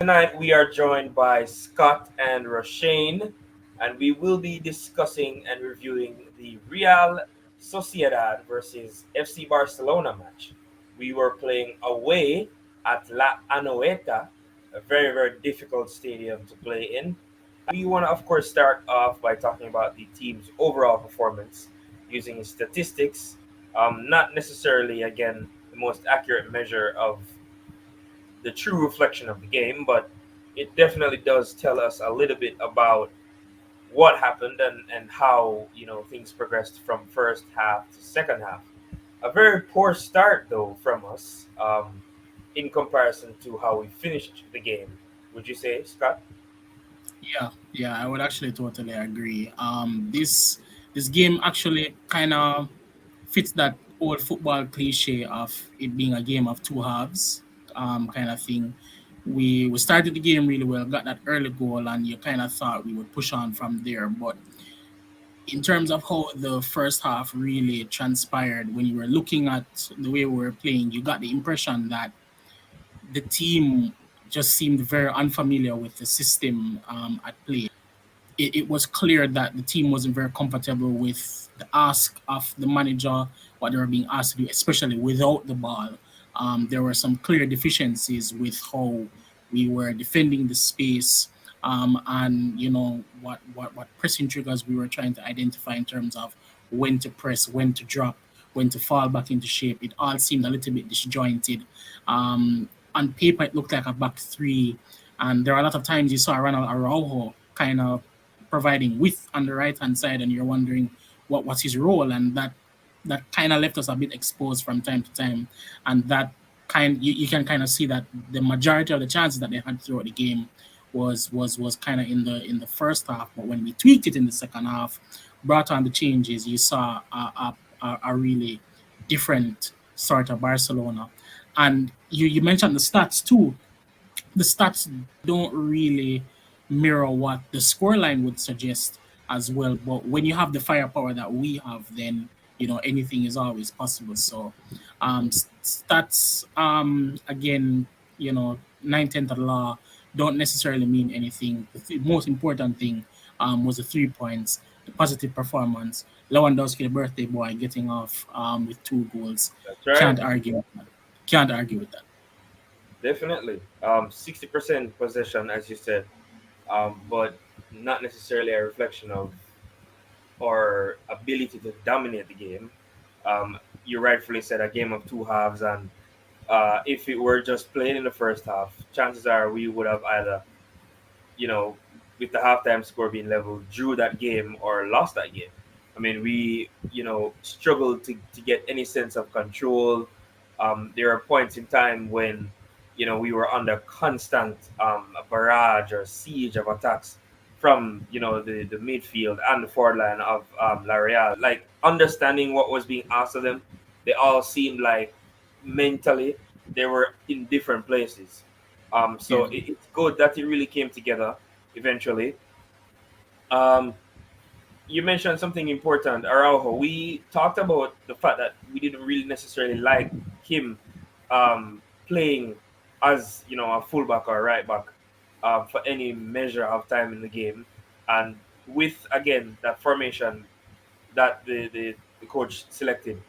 Tonight we are joined by Scott and Rashane, and we will be discussing and reviewing the Real Sociedad versus FC Barcelona match. We were playing away at La Anoeta, a very, very difficult stadium to play in. We want to, of course, start off by talking about the team's overall performance using statistics, not necessarily, again, the most accurate measure of the true reflection of the game, but it definitely does tell us a little bit about what happened and how things progressed from first half to second half. A very poor start though from us, in comparison to how we finished the game. Would you say, Scott? Yeah, I would actually totally agree. This game actually kind of fits that old football cliche of it being a game of two halves, kind of thing. We started the game really well, got that early goal, and you kind of thought we would push on from there. But in terms of how the first half really transpired, when you were looking at the way we were playing, you got the impression that the team just seemed very unfamiliar with the system at play. It was clear that the team wasn't very comfortable with the ask of the manager, what they were being asked to do, especially without the ball. There were some clear deficiencies with how we were defending the space, and what pressing triggers we were trying to identify in terms of when to press, when to drop, when to fall back into shape. It all seemed a little bit disjointed. On paper, it looked like a back three, and there are a lot of times you saw Ronald Araujo kind of providing width on the right hand side, and you're wondering what's his role, and that kind of left us a bit exposed from time to time, and that you can kind of see that the majority of the chances that they had throughout the game was kind of in the first half, but when we tweaked it in the second half, brought on the changes, you saw a really different sort of Barcelona. And you mentioned the stats too. The stats don't really mirror what the scoreline would suggest as well. But when you have the firepower that we have, then anything is always possible. So stats, again, 9/10 of the law don't necessarily mean anything. The most important thing was the 3 points, the positive performance. Lewandowski, the birthday boy, getting off with 2 goals. That's right. Can't argue with that. Can't argue with that. Definitely. 60% possession, as you said, but not necessarily a reflection of our ability to dominate the game. You rightfully said a game of two halves, and if it were just played in the first half, chances are we would have either, you know, with the halftime score being level, drew that game or lost that game. I mean, we, struggled to get any sense of control. There are points in time when, we were under constant barrage or siege of attacks from, the midfield and the forward line of La Real. Like, understanding what was being asked of them, they all seemed like mentally they were in different places. So Yeah. it's good that it really came together eventually. Um, you mentioned something important, Araujo. We talked about the fact that we didn't really necessarily like him playing as a fullback or a right back for any measure of time in the game, and with again that formation that the coach selected,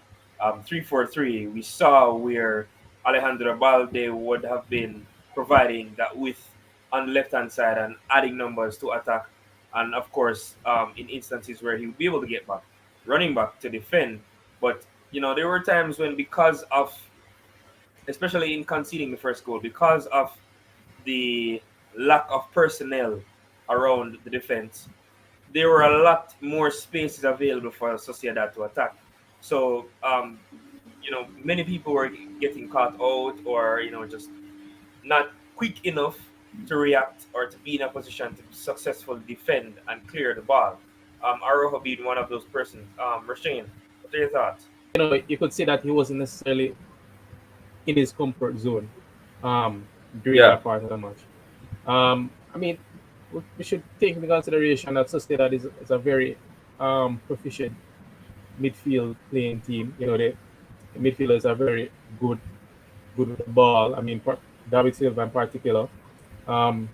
3-4-3, we saw where Alejandro Balde would have been providing that width on the left hand side and adding numbers to attack, and of course, in instances where he would be able to get back, running back to defend. But there were times when, because of, especially in conceding the first goal, because of the lack of personnel around the defense, there were a lot more spaces available for Sociedad to attack. So, many people were getting caught out, or, just not quick enough to react or to be in a position to successfully defend and clear the ball. Arojo being one of those persons. Rashane, what are your thoughts? You could say that he wasn't necessarily in his comfort zone during Yeah, that part of the match. I mean, we should take into consideration that Sociedad is a very proficient midfield playing team. The midfielders are very good with the ball. I mean, David Silva in particular. um,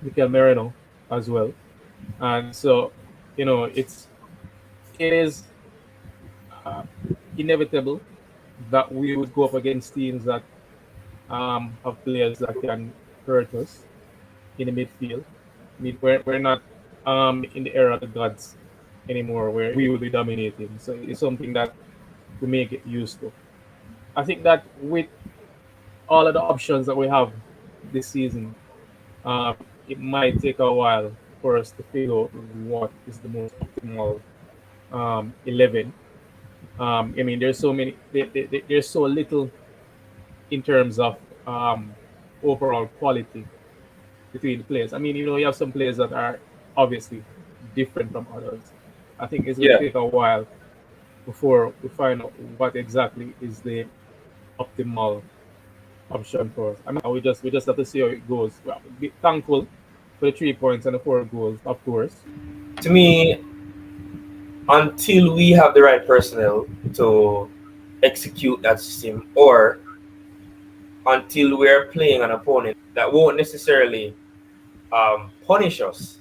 Mikel Merino as well. And so, it is uh, inevitable that we would go up against teams that have players that can hurt us in the midfield. I mean, we're not in the era of the gods anymore, where we will be dominating. So it's something that we may get used to. I think that with all of the options that we have this season, it might take a while for us to figure out what is the most optimal 11. I mean, there's so many, there's so little in terms of um, overall quality between the players. I mean, you have some players that are obviously different from others. I think it's going to Yeah. take a while before we find out what exactly is the optimal option for us. I mean, we just have to see how it goes. Well, be thankful for the 3 points and the 4 goals, of course. To me, until we have the right personnel to execute that system, or until we're playing an opponent that won't necessarily punish us,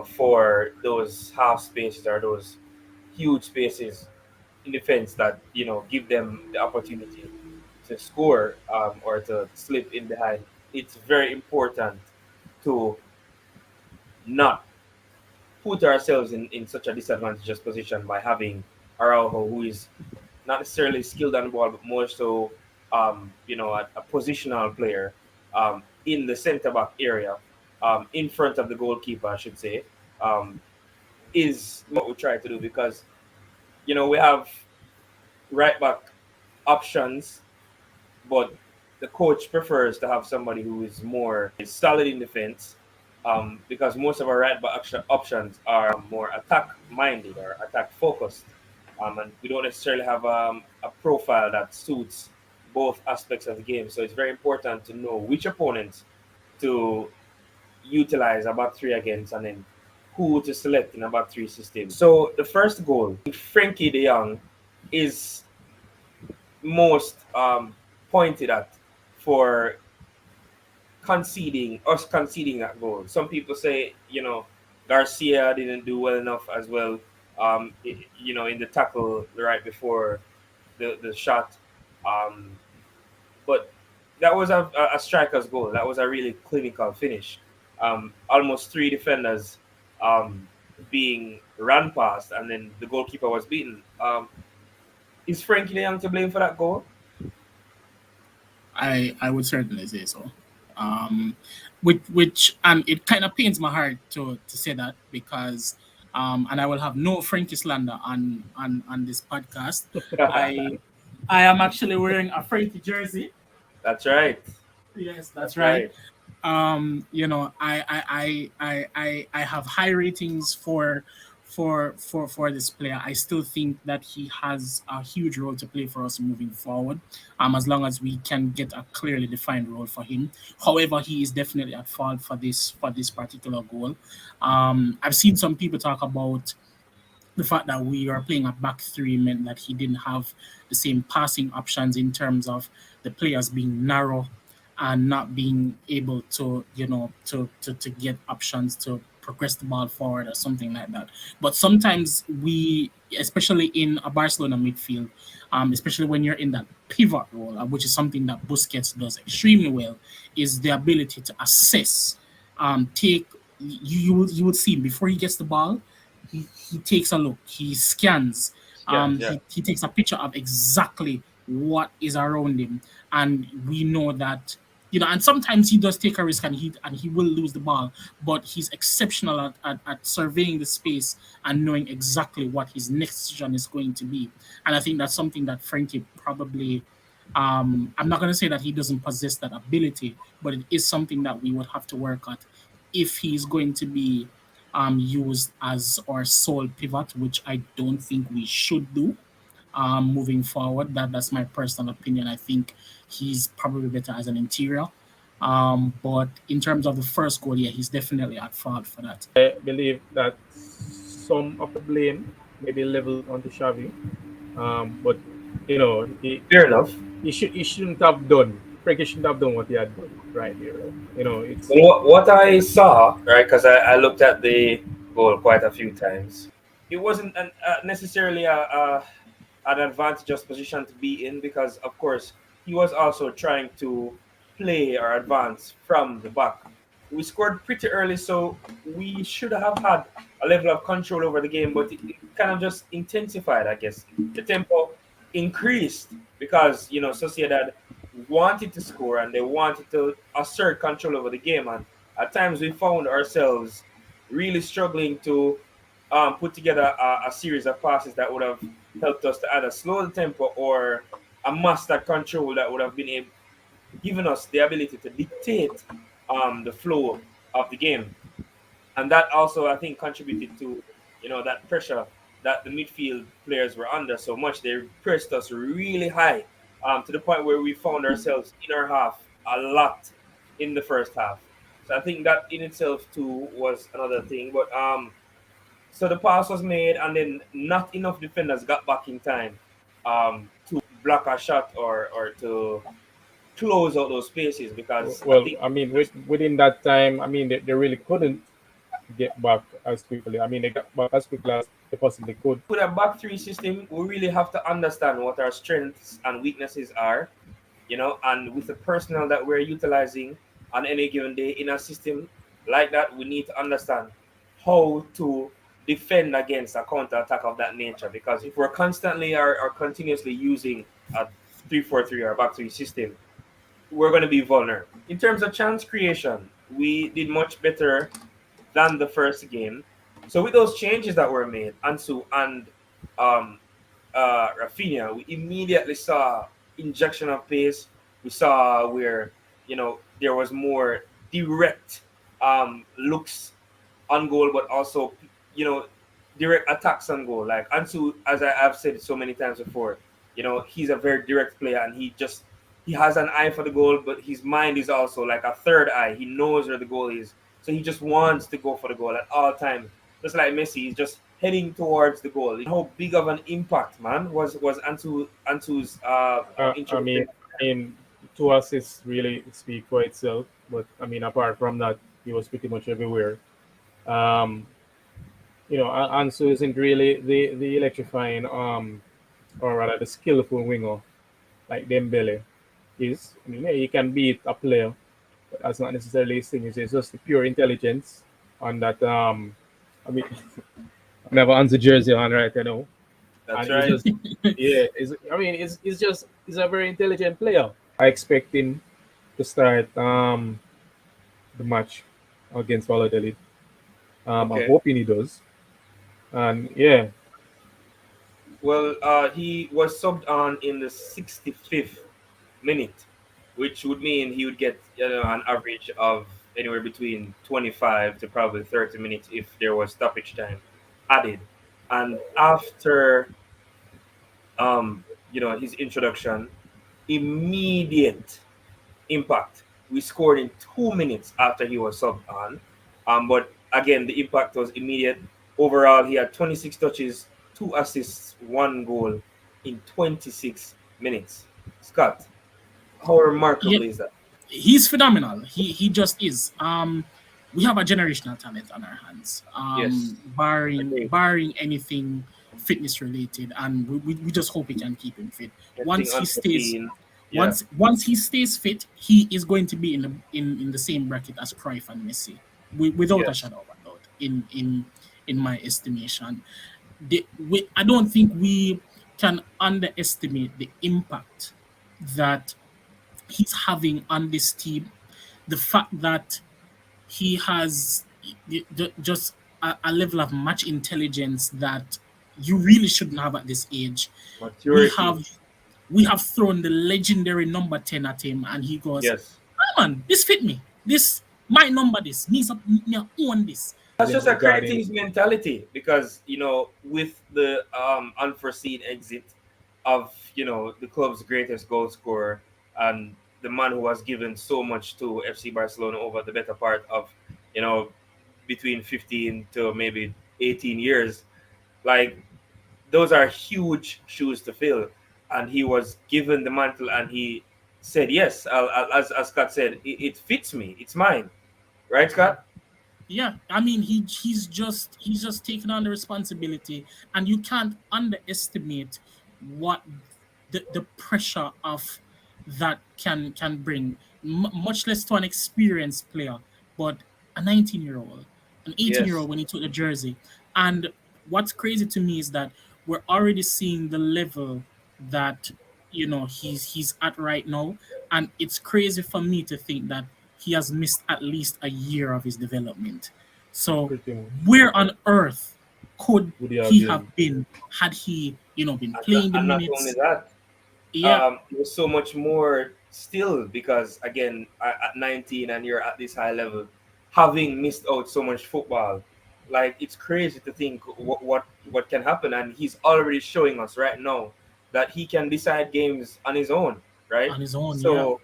for those half spaces or those huge spaces in defense that give them the opportunity to score, or to slip in behind. It's very important to not put ourselves in such a disadvantageous position by having Araujo, who is not necessarily skilled on the ball, but more so, a positional player, in the centre back area, in front of the goalkeeper, I should say, um, is what we try to do, because we have right back options, but the coach prefers to have somebody who is more solid in defense, because most of our right back options are more attack minded or attack focused, and we don't necessarily have a profile that suits both aspects of the game. So it's very important to know which opponents to utilize a back three against, and then who to select in a back three system. So the first goal, Frankie De Jong is most pointed at for conceding that goal. Some people say, Garcia didn't do well enough as well, in the tackle right before the shot. Um, but that was a striker's goal. That was a really clinical finish. Almost three defenders um, being ran past, and then the goalkeeper was beaten. Is Frankie De Jong to blame for that goal? I would certainly say so. Um, which and it kind of pains my heart to say that because and I will have no Frankie slander on this podcast. I I am actually wearing a Frankie jersey. That's right. Yes, that's That's right. right. I have high ratings for this player. I still think that he has a huge role to play for us moving forward. As long as we can get a clearly defined role for him. However, he is definitely at fault for this particular goal. I've seen some people talk about the fact that we are playing a back three meant that he didn't have the same passing options in terms of the players being narrow and not being able to, to get options to progress the ball forward or something like that. But sometimes we, especially in a Barcelona midfield, especially when you're in that pivot role, which is something that Busquets does extremely well, is the ability to assess, take you would see before he gets the ball, he takes a look, he scans, Scans, yeah. he takes a picture of exactly what is around him, and we know that and sometimes he does take a risk and he will lose the ball, but he's exceptional at surveying the space and knowing exactly what his next decision is going to be. And I think that's something that Frankie probably I'm not going to say that he doesn't possess that ability, but it is something that we would have to work at if he's going to be used as our sole pivot, which I don't think we should do moving forward. That's my personal opinion. I think he's probably better as an interior. But in terms of the first goal, yeah, he's definitely at fault for that. I believe that some of the blame may be leveled onto Xavi, but he Fair enough. he shouldn't have done. Frankie shouldn't have done what he had done right there. You know, it's Well, what I saw, right, because I looked at the goal quite a few times, it wasn't necessarily an advantageous position to be in because, of course, he was also trying to play or advance from the back. We scored pretty early, so we should have had a level of control over the game, but it kind of just intensified, I guess. The tempo increased because, Sociedad wanted to score and they wanted to assert control over the game. And at times we found ourselves really struggling to put together a series of passes that would have helped us to either slow the tempo or amass that control that would have been given us the ability to dictate the flow of the game. And that also, I think, contributed to that pressure that the midfield players were under so much. They pressed us really high, to the point where we found ourselves in our half a lot in the first half. So I think that in itself too was another thing. But so the pass was made, and then not enough defenders got back in time to block a shot or to close out those spaces because I well, think I mean, within that time, I mean, they really couldn't get back as quickly. I mean, they got back as quickly as they possibly could. with a back three system, we really have to understand what our strengths and weaknesses are, and with the personnel that we're utilizing on any given day in a system like that, we need to understand how to defend against a counter attack of that nature. Because if we're constantly or continuously using a 3-4-3 or a back three system, we're going to be vulnerable. In terms of chance creation, we did much better than the first game. So with those changes that were made, Ansu and um, Rafinha, we immediately saw injection of pace. We saw where there was more direct looks on goal, but also you know direct attacks on goal. Like Ansu, as I've said so many times before, he's a very direct player, and he has an eye for the goal, but his mind is also like a third eye. He knows where the goal is, so he just wants to go for the goal at all times. Just like Messi, he's just heading towards the goal. How big of an impact, man, was Ansu's I mean, introduction? two assists really speak for itself. But I mean, apart from that, he was pretty much everywhere. Um, Ansu isn't really the electrifying, or rather the skillful winger like Dembele is. I mean, yeah, he can beat a player, but that's not necessarily his thing. It's just the pure intelligence on that. I mean, I never Ansu jersey on right, That's and he's right. just yeah. I mean, he's a very intelligent player. I expect him to start the match against Valladolid. I'm Okay. hoping he does. And yeah, Well, he was subbed on in the 65th minute, which would mean he would get an average of anywhere between 25 to probably 30 minutes if there was stoppage time added. And after his introduction, immediate impact. We scored in 2 minutes after he was subbed on. But again, the impact was immediate. Overall, he had 26 touches, 2 assists, 1 goal in 26 minutes. Scott, how Yeah, remarkable is that? he's phenomenal. He just is. We have a generational talent on our hands. Yes, agree. Barring anything fitness related, and we just hope we can keep him fit. Anything Once he stays unforeseen? Yeah. once he stays fit, he is going to be in the same bracket as Cruyff and Messi, without a Yes. shadow of a doubt. In my estimation, I don't think we can underestimate the impact that he's having on this team. The fact that he has just a level of match intelligence that you really shouldn't have at this age. We Maturity. have we have thrown the legendary number 10 at him, and he goes, Yes. "Ah, man, this fit me. This my number. This me own this." That's just a credit to regarding his mentality because with the unforeseen exit of the club's greatest goal scorer and the man who has given so much to FC Barcelona over the better part of you know between 15 to maybe 18 years, like those are huge shoes to fill, and he was given the mantle and he said yes. As Scott said, it fits me. It's mine, right, Yeah. Scott? Yeah, I mean he's just taking on the responsibility, and you can't underestimate what the pressure of that can bring, much less to an experienced player, but a 19-year-old, an 18-year-old Yes, when he took the jersey. And what's crazy to me is that we're already seeing the level that he's at right now, and it's crazy for me to think that he has missed at least a year of his development. So pretty much. where on earth could Would he have he have been? been had he been and not, playing the and not only minutes? that, Yeah, there's so much more still because again, at 19 and you're at this high level, having missed out so much football, like it's crazy to think what can happen, and he's already showing us right now that he can decide games on his own, right? on his own. Yeah, So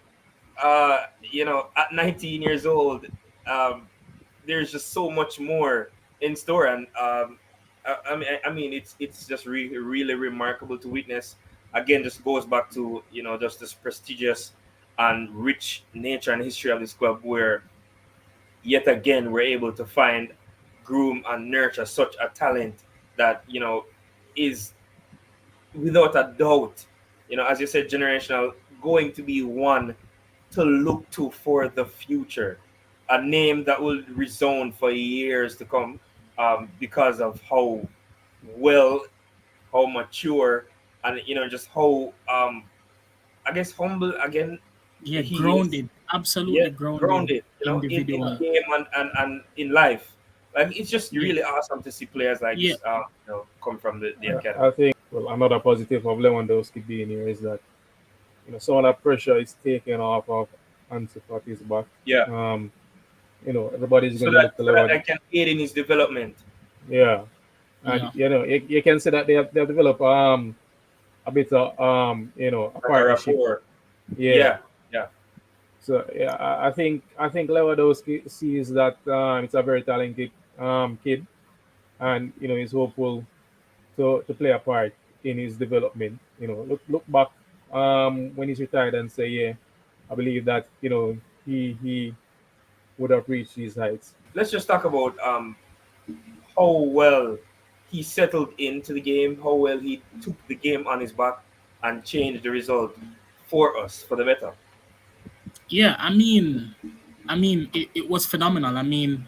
at 19 years old, um, there's just so much more in store, and I mean, it's just really remarkable to witness. Again, just goes back to just this prestigious and rich nature and history of this club, where yet again we're able to find, groom, and nurture such a talent that is without a doubt, as you said, generational, going to be one to look to for the future. A name that will resound for years to come, because of how well, how mature, and just how, I guess, humble again yeah, he is. grounded, absolutely Yeah, grounded grounded, in individual. game and in life. Like it's just Yeah, really awesome to see players like yeah, this, come from the I academy. think, well, another positive of Lewandowski being here is that some of that pressure is taken off of Ansu Fati's back. Yeah, Um, everybody's so going to that look to so that I Lewandowski. can aid in his development. Yeah, and yeah, you can see that they have developed a bit of a Like a partnership. rapport. Yeah. Yeah, yeah, So yeah, I think Lewandowski sees that it's a very talented kid, and he's hopeful to play a part in his development. Look back when he's retired and say, yeah, I believe that he would have reached these heights. let's just talk about how well he settled into the game, how well he took the game on his back and changed the result for us for the better. yeah. I mean, it was phenomenal. I mean,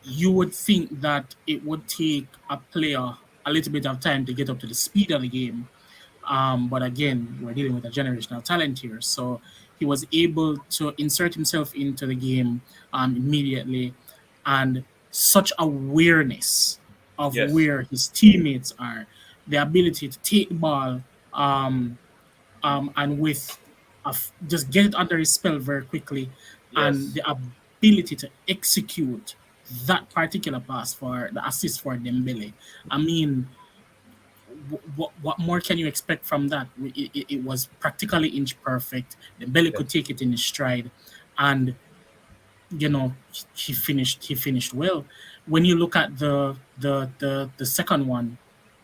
you would think that it would take a player a little bit of time to get up to the speed of the game. But again, we're dealing with a generational talent here. So he was able to insert himself into the game immediately, and such awareness of Yes, where his teammates are, the ability to take the ball, um, and with just get it under his spell very quickly, and yes. the ability to execute that particular pass for the assist for Dembele. I mean, what more can you expect from that? It was practically inch perfect. Dembele could Yes, take it in his stride, and he finished well. When you look at the second one,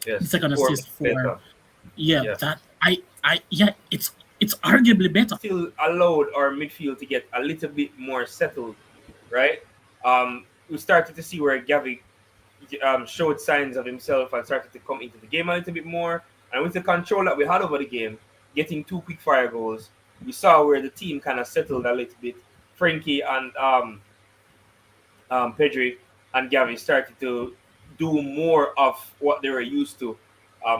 the yes. second For assist me, for, better. yeah, Yeah. that I yeah, it's arguably better. Still allowed our midfield to get a little bit more settled, right? We started to see where Gavi showed signs of himself and started to come into the game a little bit more. And with the control that we had over the game, getting two quick fire goals, we saw where the team kind of settled a little bit. Frankie and Pedri and Gavi started to do more of what they were used to,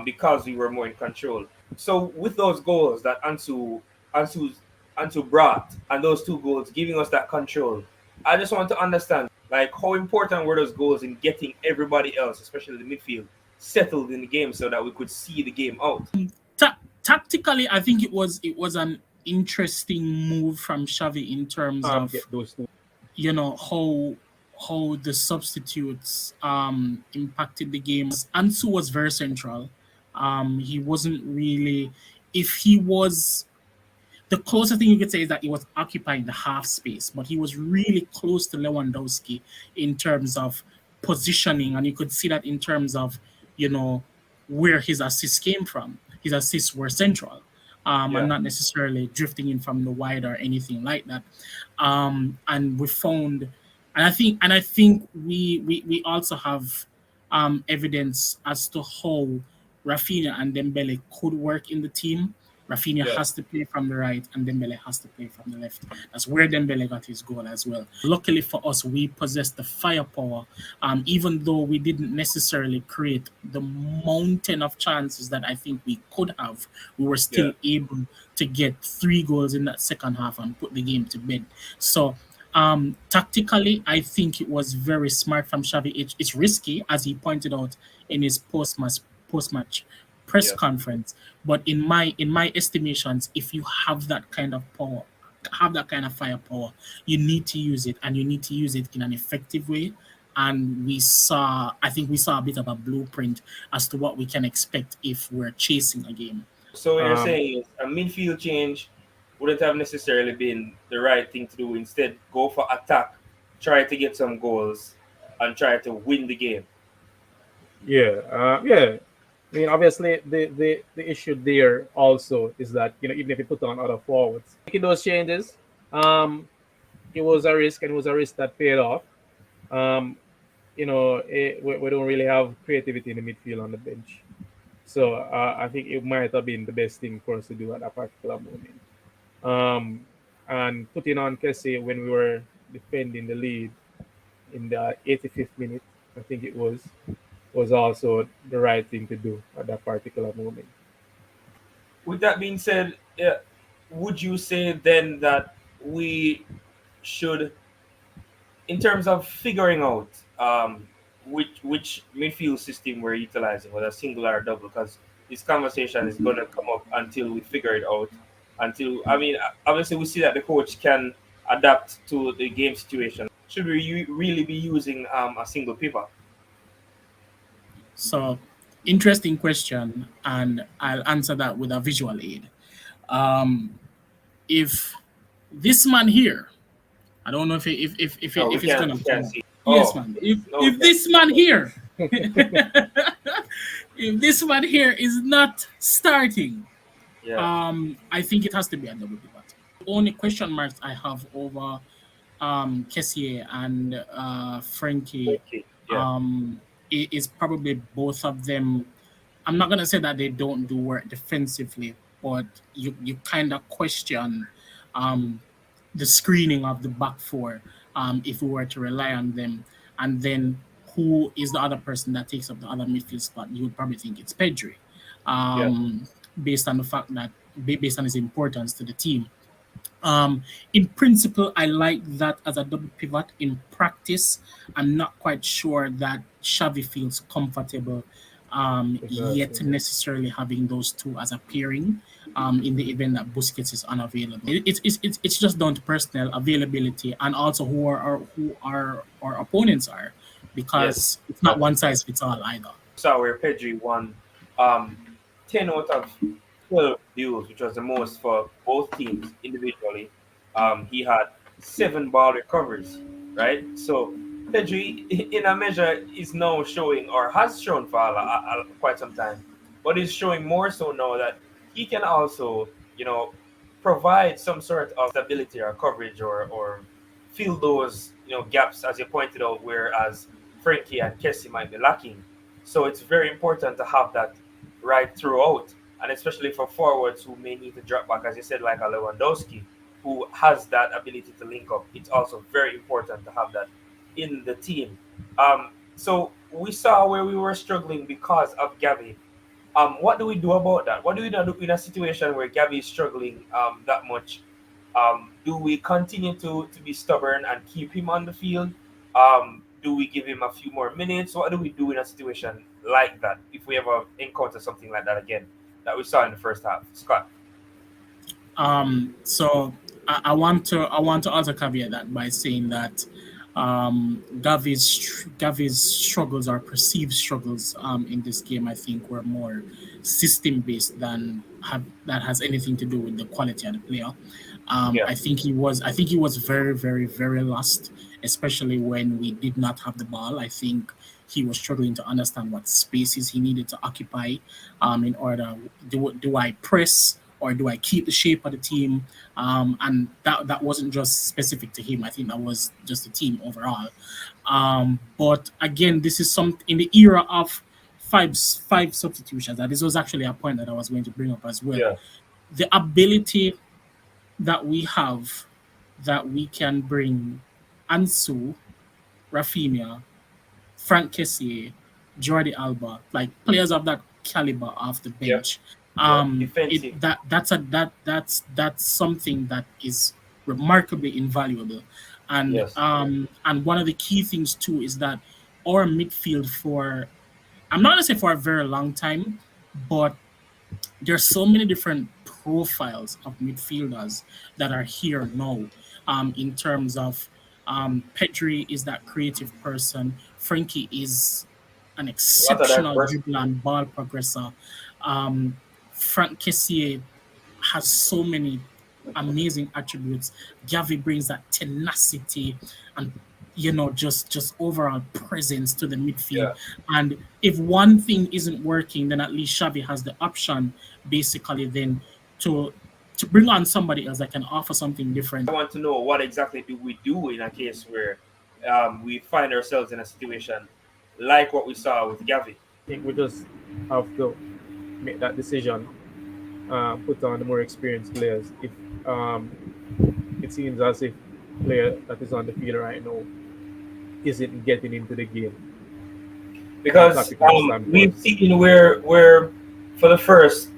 because we were more in control. So with those goals that Ansu Ansu brought, and those two goals giving us that control, I just want to understand, like, how important were those goals in getting everybody else, especially the midfield, settled in the game so that we could see the game out. Tactically, I think it was an interesting move from Xavi in terms Get of those two. how the substitutes impacted the game. Ansu was very central. He wasn't really, if he was, the closest thing you could say is that he was occupying the half space, but he was really close to Lewandowski in terms of positioning, and you could see that in terms of you know where his assists came from. His assists were central. and Yeah. not necessarily drifting in from the wide or anything like that. And we found, and I think we also have evidence as to how Rafinha and Dembele could work in the team. Rafinha Yeah. has to play from the right and Dembele has to play from the left. That's where Dembele got his goal as well. Luckily for us, we possessed the firepower, even though we didn't necessarily create the mountain of chances that I think we could have. We were Yeah. still able to get 3 goals in that second half and put the game to bed. So tactically, I think it was very smart from Xavi. It's risky, as he pointed out in his post match press Yeah. conference. But in my estimations, if you have that kind of power, have that kind of firepower, you need to use it, and you need to use it in an effective way. And I think we saw a bit of a blueprint as to what we can expect if we're chasing a game. So what you're Um, saying is a midfield change wouldn't have necessarily been the right thing to do. Instead, go for attack, try to get some goals, and try to win the game. yeah, yeah. I mean, obviously, the issue there also is that even if you put on other forwards, making those changes, um, it was a risk, and it was a risk that paid off. Um, we don't really have creativity in the midfield on the bench, so I think it might have been the best thing for us to do at that particular moment. Um, and putting on Kessie when we were defending the lead in the 85th minute, I think it was also the right thing to do at that particular moment. With that being said, would you say then that we should, in terms of figuring out which midfield system we're utilizing, whether single or double, because this conversation is going to come up until we figure it out. Until I mean, obviously we see that the coach can adapt to the game situation. Should we really be using a single pivot? So, interesting question, and I'll answer that with a visual aid. Um, if this man here, I don't know No, we if it's can't. gonna We can't come up. see. Yes, Oh, man. If no, we if can't. this man here, if this man here is not starting, Yeah. I think it has to be a double pivot. The only question marks I have over Kessié and Frankie Okay. Yeah. is probably both of them. I'm not gonna say that they don't do work defensively, but you kind of question um, the screening of the back four if we were to rely on them, and then who is the other person that takes up the other midfield spot? You would probably think it's Pedri, Yeah. um, based on the fact that based on his importance to the team. In principle, I like that as a double pivot. In practice, I'm not quite sure that Xavi feels comfortable yet Exactly. necessarily having those two as a pairing in the event that Busquets is unavailable. It's just down to personnel availability and also who our opponents are, Yes. because it's not one Exactly. size fits all either. Saw where Pedri won um, 10 out of 12 duels, which was the most for both teams individually. He had 7 ball recoveries, right? So Pedri, in a measure, is now showing, or has shown for quite some time, but is showing more so now that he can also, provide some sort of stability or coverage, or fill those, gaps, as you pointed out, whereas Frankie and Kessie might be lacking. So it's very important to have that right throughout, and especially for forwards who may need to drop back, as you said, like a Lewandowski, who has that ability to link up. It's also very important to have that in the team. So we saw where we were struggling because of Gavi. What do we do about that? What do we do in a situation where Gavi is struggling that much? Do we continue to be stubborn and keep him on the field? Do we give him a few more minutes? What do we do in a situation like that if we ever encounter something like that again that we saw in the first half? Scott. So I want to also caveat that by saying that Gavi's struggles or perceived struggles in this game, I think, were more system based than have that has anything to do with the quality of the player. Yeah. I think he was very, very, very lost, especially when we did not have the ball. I think he was struggling to understand what spaces he needed to occupy in order. Do I press or do I keep the shape of the team? And that wasn't just specific to him. I think that was just the team overall. But again, this is some in the era of five substitutions. And this was actually a point that I was going to bring up as well. Yeah. The ability that we have that we can bring Ansu, Rafinha, Frank Kessié, Jordi Alba, like players of that caliber off the Yep. bench. Yep. It Defensive. that's something that is remarkably invaluable, Yes. and one of the key things too is that our midfield for I'm not gonna say for a very long time, but there's so many different profiles of midfielders that are here now. In terms of Pedri is that creative person. Frankie is an A lot of exceptional diversity. dribbler and ball progressor. Um, Frank Kessié has so many amazing attributes. Gavi brings that tenacity and just overall presence to the midfield. Yeah. And if one thing isn't working, then at least Xavi has the option basically then to to bring on somebody else that can offer something different. I want to know what exactly do we do in a case where we find ourselves in a situation like what we saw with Gavi. I think we just have to make that decision, put on the more experienced players. If um, it seems as if player that is on the field right now isn't getting into the game from a Because tactical we've standpoint. seen where for the first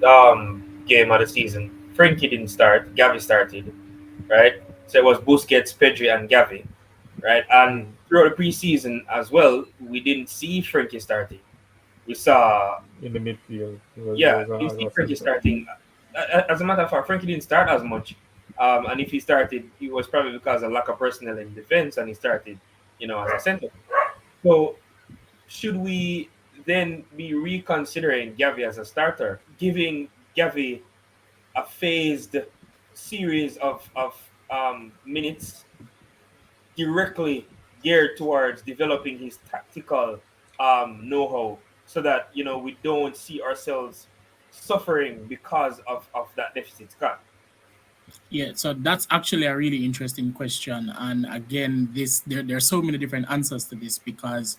game of the season, Frankie didn't start, Gavi started, right? So it was Busquets, Pedri, and Gavi, right? And Mm. throughout the preseason as well, we didn't see Frankie starting. We saw, In the midfield. It yeah, was we didn't as see a Frankie center. starting. As a matter of fact, Frankie didn't start as much. And if he started, it was probably because of lack of personnel in defense, and he started, as a center. So should we then be reconsidering Gavi as a starter, giving Gavi a phased series of minutes directly geared towards developing his tactical know-how, so that we don't see ourselves suffering because of that deficit, Scott? Yeah, so that's actually a really interesting question. And again, there are so many different answers to this because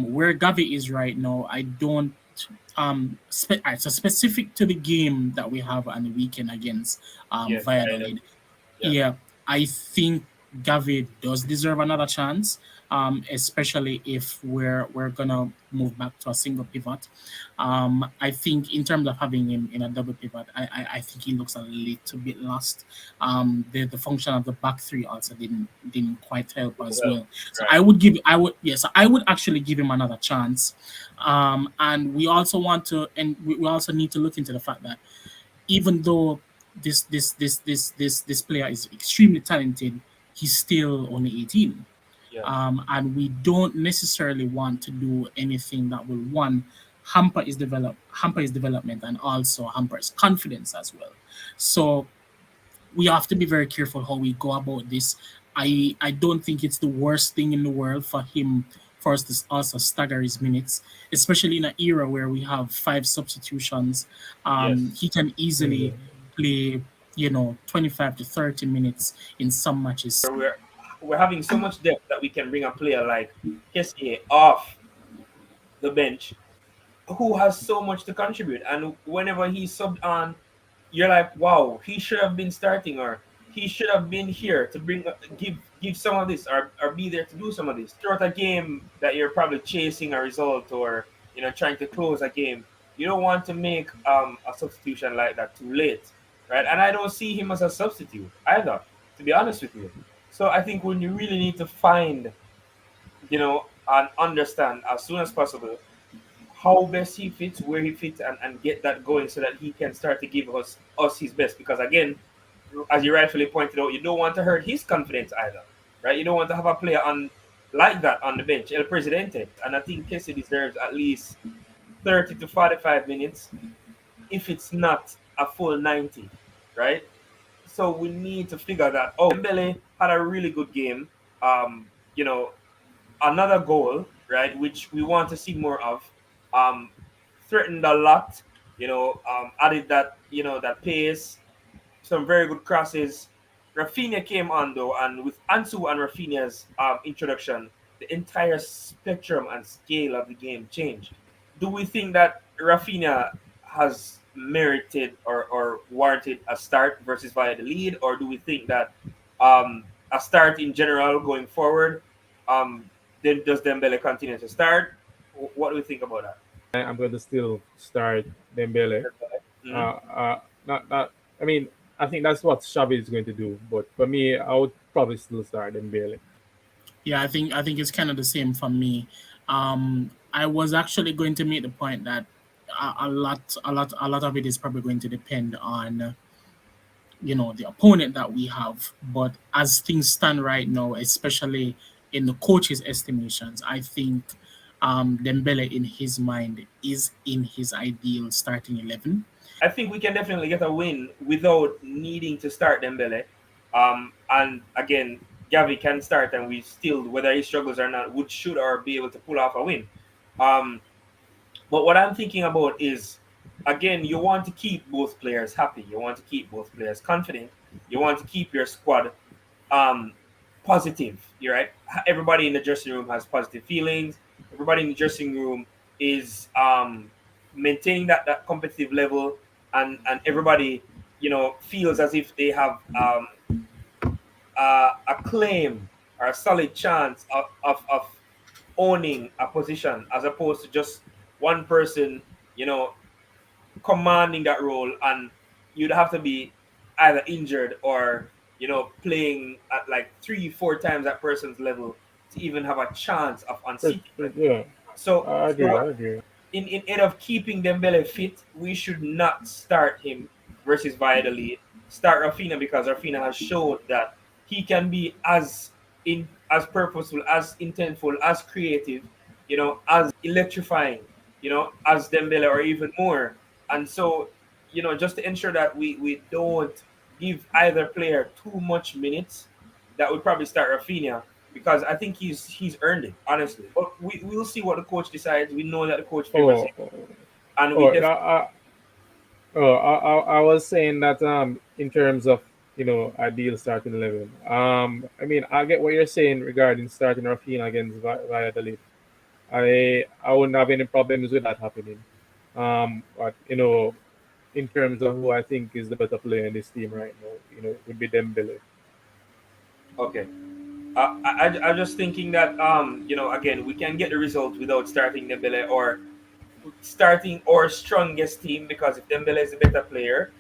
where Gavi is right now, I don't so specific to the game that we have on the weekend against Yes, Valladolid. yeah, Yeah, I think Gavi does deserve another chance, especially if we're gonna move back to a single pivot. I think in terms of having him in a double pivot, I think he looks a little bit lost. The function of the back three also didn't quite help as well, well. So right. I would actually give him another chance. And we also we also need to look into the fact that even though this player is extremely talented, he's still only 18. Yeah. And we don't necessarily want to do anything that will hamper his development and also hamper his confidence as well. So we have to be very careful how we go about this. I don't think it's the worst thing in the world for him for us to also stagger his minutes, especially in an era where we have five substitutions. Yes. He can Yeah. easily play, 25 to 30 minutes in some matches. We're having so much depth that we can bring a player like Kessie off the bench, who has so much to contribute. And whenever he's subbed on, you're like, wow, he should have been starting, or he should have been here to give some of this, or be there to do some of this. Throughout a game that you're probably chasing a result, or trying to close a game, you don't want to make a substitution like that too late, right? And I don't see him as a substitute either, to be honest with you. So I think when you really need to find, and understand as soon as possible how best he fits, where he fits, and get that going so that he can start to give us his best. Because again, as you rightfully pointed out, you don't want to hurt his confidence either, right? You don't want to have a player on like that on the bench, El Presidente. And I think Kessie deserves at least 30 to 45 minutes, if it's not a full 90, right? So we need to figure that out. Dembele had a really good game. Um, you know, Another goal, right, which we want to see more of. Um, Threatened a lot. Added that that pace, some very good crosses. Rafinha came on though, and with Ansu and Rafinha's introduction, the entire spectrum and scale of the game changed. Do we think that Rafinha has merited or warranted a start versus Valladolid, or do we think that a start in general going forward? Um, then does Dembele continue to start? What do we think about that? I'm going to still start Dembele. Mhm. Uh, not. I mean, I think that's what Xavi is going to do. But for me, I would probably still start Dembele. Yeah, I think it's kind of the same for me. I was actually going to make the point that a lot of it is probably going to depend on the opponent that we have. But as things stand right now, especially in the coach's estimations, I think Dembele in his mind is in his ideal starting 11. I think we can definitely get a win without needing to start Dembele. And again, Gavi can start, and we still, whether he struggles or not, would should or be able to pull off a win. Um, but what I'm thinking about is, again, you want to keep both players happy. You want to keep both players confident. You want to keep your squad um, positive. You're right. Everybody in the dressing room has positive feelings. Everybody in the dressing room is maintaining that competitive level, and everybody feels as if they have a claim or a solid chance of owning a position as opposed to just one person, you know, commanding that role, and you'd have to be either injured or playing at like 3 4 times that person's level to even have a chance of unseating, right? Yeah, So I agree. I agree. in aid of keeping Dembele fit, we should not start him versus Valladolid. Start Rafinha because Rafinha has showed that he can be as purposeful, as intentful, as creative, as electrifying, as Dembele or even more. And so, just to ensure that we don't give either player too much minutes, that would probably start Rafinha because I think he's earned it, honestly. But we'll see what the coach decides. We know that the coach favors Oh, him, and we oh, definitely I was saying that in terms of ideal starting 11. I mean, I get what you're saying regarding starting Rafinha against Valladolid. I wouldn't have any problems with that happening. But in terms of who I think is the better player in this team right now, it would be Dembele. okay. I'm just thinking that again we can get the result without starting Dembele or starting our strongest team because if Dembele is a better player,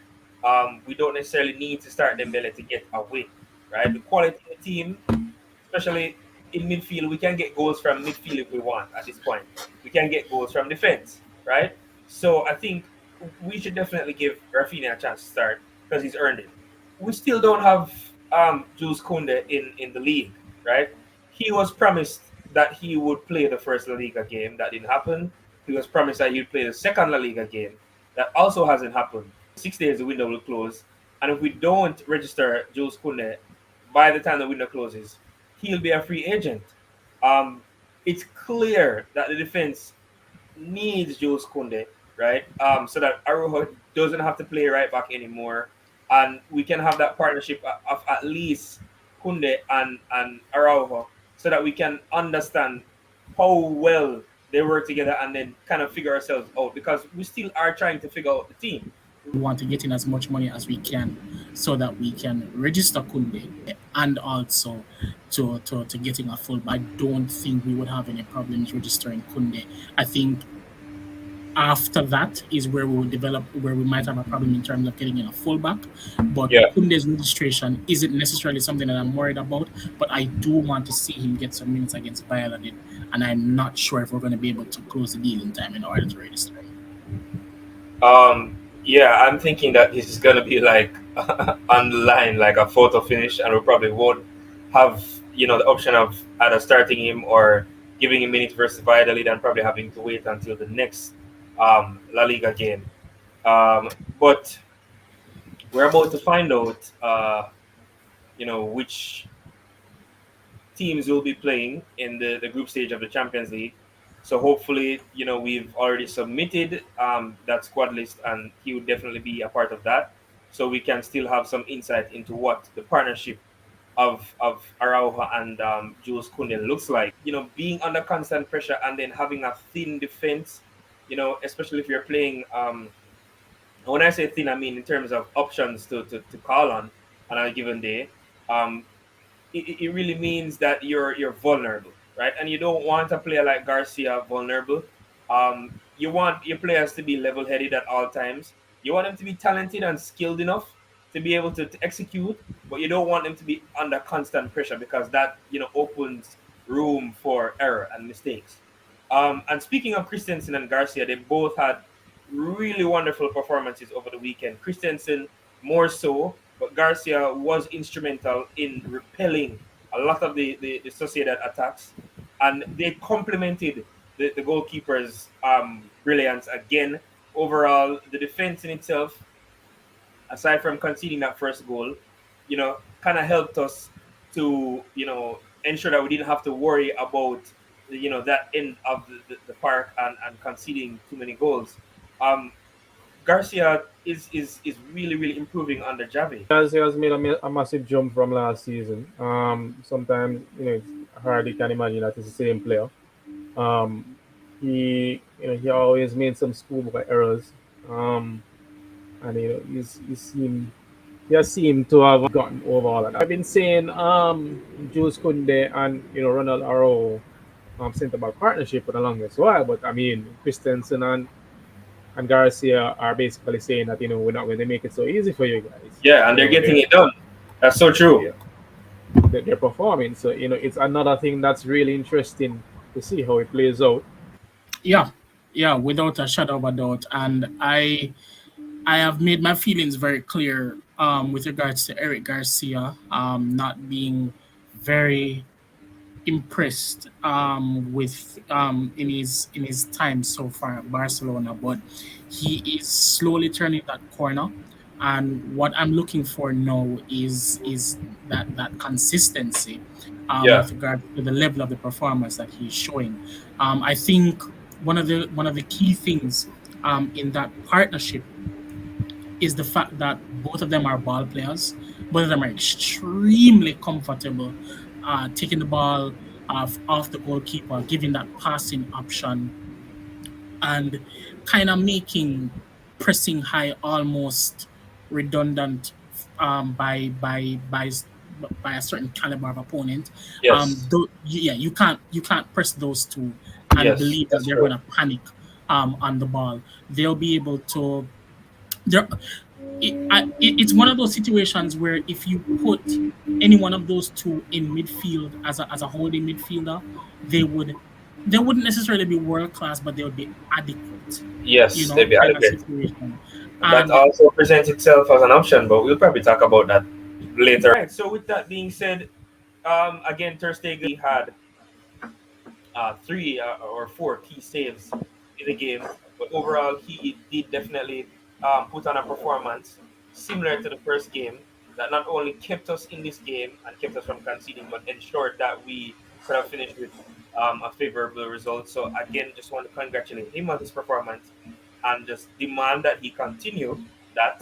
we don't necessarily need to start Dembele to get a win, right? The quality of the team, especially in midfield, we can get goals from midfield if we want at this point. We can get goals from defense, right? So I think we should definitely give Rafinha a chance to start because he's earned it. We still don't have Jules Kunde in the league, right? He was promised that he would play the first La Liga game. That didn't happen. He was promised that he'd play the second La Liga game. That also hasn't happened. 6 days the window will close. And if we don't register Jules Kunde by the time the window closes, he'll be a free agent. Um, it's clear that the defense needs Jules Kunde, right? So that Arujo doesn't have to play right back anymore, and we can have that partnership of at least Kunde and Araujo, so that we can understand how well they work together, and then kind of figure ourselves out because we still are trying to figure out the team. We want to get in as much money as we can so that we can register Kunde and also to getting a full. I don't think we would have any problems registering Kunde. I think after that is where we will develop where we might have a problem in terms of getting in a fullback. But Yeah. Kunde's registration isn't necessarily something that I'm worried about. But I do want to see him get some minutes against Valladolid, and I'm not sure if we're going to be able to close the deal in time in order to register him. Yeah, I'm thinking that this is gonna be like on the line, like a photo finish, and we probably won't have the option of either starting him or giving him minutes versus Valladolid, and probably having to wait until the next La Liga game. But we're about to find out, which teams will be playing in the group stage of the Champions League. So hopefully, we've already submitted that squad list, and he would definitely be a part of that. So we can still have some insight into what the partnership of Araujo and Jules Koundé looks like. Being under constant pressure and then having a thin defense. Especially if you're playing. When I say thin, I mean in terms of options to call on a given day. Um, it really means that you're vulnerable, right? And you don't want a player like Garcia vulnerable. You want your players to be level headed at all times. You want them to be talented and skilled enough to be able to execute, but you don't want them to be under constant pressure because that opens room for error and mistakes. And speaking of Christensen and Garcia, they both had really wonderful performances over the weekend. Christensen more so, but Garcia was instrumental in repelling a lot of the Sociedad attacks, and they complemented the goalkeeper's brilliance again. Overall, the defense in itself, aside from conceding that first goal, kind of helped us to ensure that we didn't have to worry about that end of the park and conceding too many goals. Um, Garcia is really really improving under Javi. He has made a massive jump from last season. Sometimes it's hard you can imagine that it's the same player. Um, he always made some schoolboy errors. Um, and he has seemed to have gotten over all of that. I've been saying Jules Kunde and Ronald Arrow centre back partnership for the longest while, but I mean Christensen and Garcia are basically saying that we're not going to make it so easy for you guys. Yeah, and they're getting it done. That's so true. Yeah, they're performing. So it's another thing that's really interesting to see how it plays out. Yeah, yeah, without a shadow of a doubt. And I have made my feelings very clear with regards to Eric Garcia not being very impressed with in his time so far at Barcelona, but he is slowly turning that corner. And what I'm looking for now is that consistency Yeah. with regard to the level of the performance that he's showing. I think one of the key things in that partnership is the fact that both of them are ball players. Both of them are extremely comfortable taking the ball off the goalkeeper, giving that passing option, and kind of making pressing high almost redundant by a certain caliber of opponent. Yes. Yeah, you can't press those two and Yes. believe that That's they're going true. to panic on the ball. They'll be able to. They're it's one of those situations where if you put any one of those two in midfield as a holding midfielder, they would they wouldn't necessarily be world class, but they would be adequate, Yes, they'd be kind of adequate. situation. That And also presents itself as an option, but we'll probably talk about that later. Right. So with that being said, again, Thursday had three or four key saves in the game. But overall, he did definitely put on a performance similar to the first game that not only kept us in this game and kept us from conceding, but ensured that we could have finished with a favorable result. So again, just want to congratulate him on his performance and just demand that he continue that.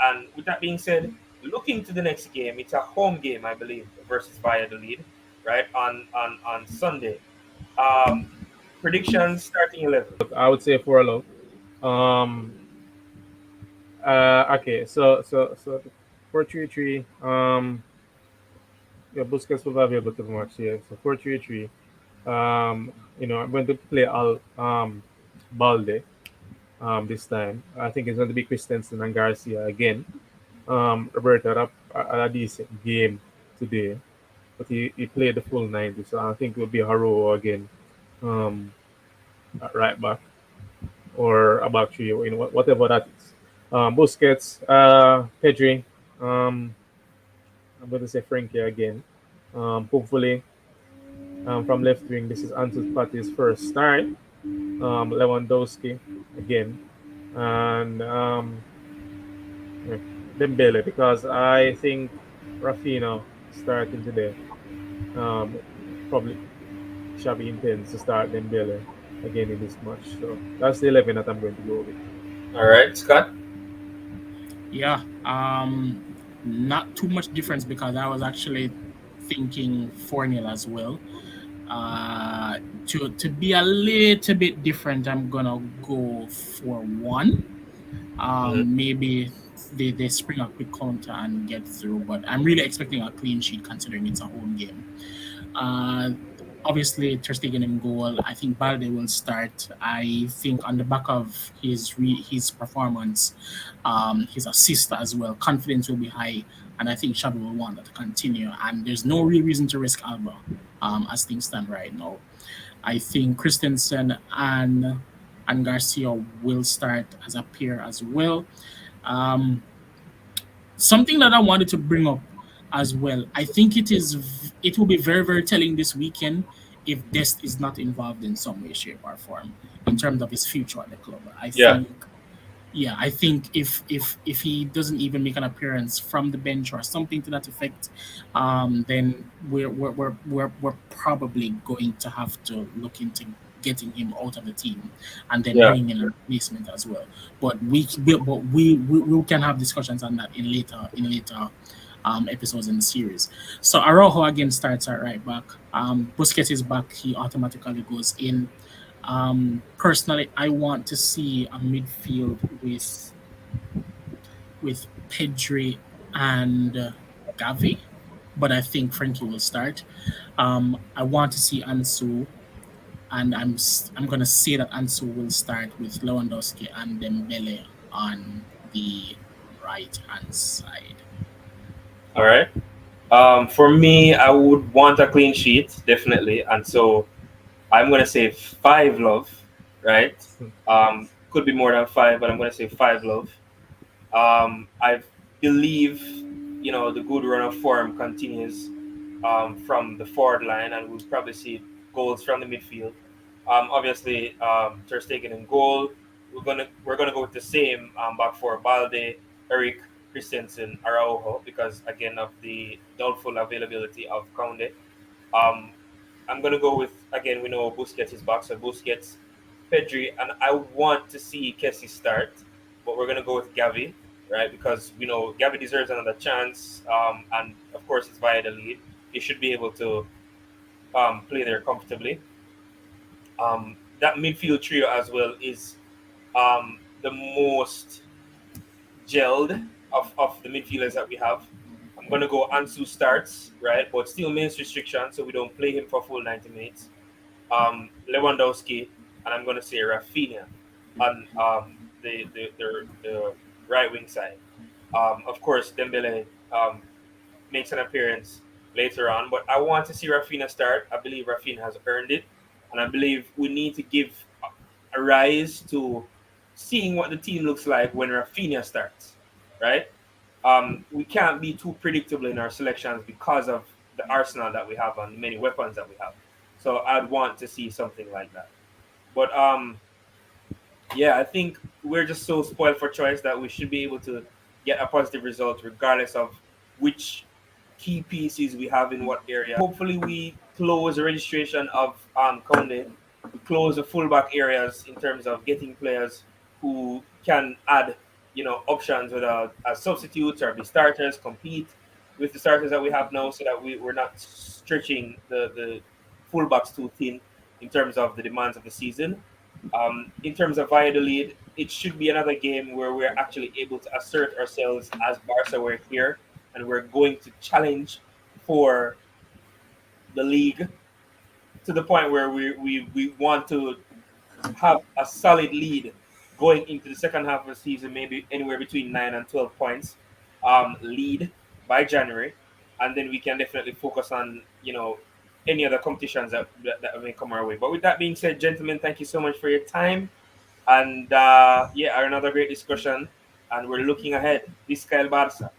And with that being said, looking to the next game, it's a home game, I believe, versus Valladolid, right on Sunday. Um, predictions starting 11. I would say 4-0. Um, okay, so 4-3-3. Yeah, Busquets will be available to the match. Yeah, so 4-3-3. I'm going to play Al Balde this time. I think it's going to be Christensen and Garcia again. Roberto had a decent game today, but he played the full 90, so I think it will be Haro again, um, at right back or a back three, whatever that is. Busquets, Pedri, I'm going to say Frankie again. Hopefully, from left wing, this is Ansu Fati's first start. Lewandowski again, and yeah, Dembele, because I think Rafinha starting today, probably Xavi intends to start Dembele again in this match. So that's the 11 that I'm going to go with. All right, Scott. Yeah, not too much difference because I was actually thinking 4-0 as well. Uh, to be a little bit different, I'm gonna go for 1. Mhm. Maybe they spring a quick counter and get through, but I'm really expecting a clean sheet considering it's a home game. Uh, Obviously, Ter Stegen in goal. I think Balde will start. I think on the back of his performance, his assist as well, confidence will be high, and I think Xabi will want that to continue. And there's no real reason to risk Alba, as things stand right now. I think Christensen and Garcia will start as a pair as well. Um, Something that I wanted to bring up as well. I think it will be very telling this weekend if Dest is not involved in some way, shape, or form in terms of his future at the club. I Yeah, think yeah, I think if he doesn't even make an appearance from the bench or something to that effect, then we're probably going to have to look into getting him out of the team and then yeah. bringing in a replacement as well. But we can have discussions on that in later episodes in the series. So Araujo again starts at right back. Busquets is back; he automatically goes in. Personally, I want to see a midfield with Pedri and Gavi, but I think Frankie will start. I want to see Ansu, and I'm gonna say that Ansu will start with Lewandowski and Dembele on the right hand side. All right. For me, I would want a clean sheet, definitely, and so I'm gonna say 5 love, right? Could be more than 5, but I'm gonna say 5 love. I believe, the good run of form continues from the forward line, and we'll probably see goals from the midfield. Obviously, Ter Stegen in goal. We're gonna go with the same back four: Balde, Eric, Christensen, Araujo, because again of the doubtful availability of Conde. Um, I'm gonna go with, again, we know Busquets is back, so Busquets, Pedri, and I want to see Kessie start, but we're gonna go with Gavi, right? Because we know Gavi deserves another chance, and of course it's via the lead. He should be able to play there comfortably. That midfield trio as well is the most gelled of the midfielders that we have. I'm gonna go Ansu starts, right? But still minutes restriction, so we don't play him for full 90 minutes. Lewandowski, and I'm going to say Rafinha on the right wing side. Of course, Dembele makes an appearance later on, but I want to see Rafinha start. I believe Rafinha has earned it, and I believe we need to give a rise to seeing what the team looks like when Rafinha starts, right? We can't be too predictable in our selections because of the arsenal that we have and the many weapons that we have. So I'd want to see something like that. But yeah, I think we're just so spoiled for choice that we should be able to get a positive result regardless of which key pieces we have in what area. Hopefully, we close the registration of Conde. We close the fullback areas in terms of getting players who can add, options whether as substitutes or be starters, compete with the starters that we have now, so that we're not stretching the fullbacks too thin in terms of the demands of the season. In terms of Valladolid, it should be another game where we're actually able to assert ourselves as Barca. We're here and we're going to challenge for the league to the point where we want to have a solid lead going into the second half of the season, maybe anywhere between 9 and 12 points lead by January. And then we can definitely focus on, any other competitions that may come our way. But with that being said, gentlemen, thank you so much for your time. And yeah, another great discussion. And we're looking ahead. This Kyle Barca.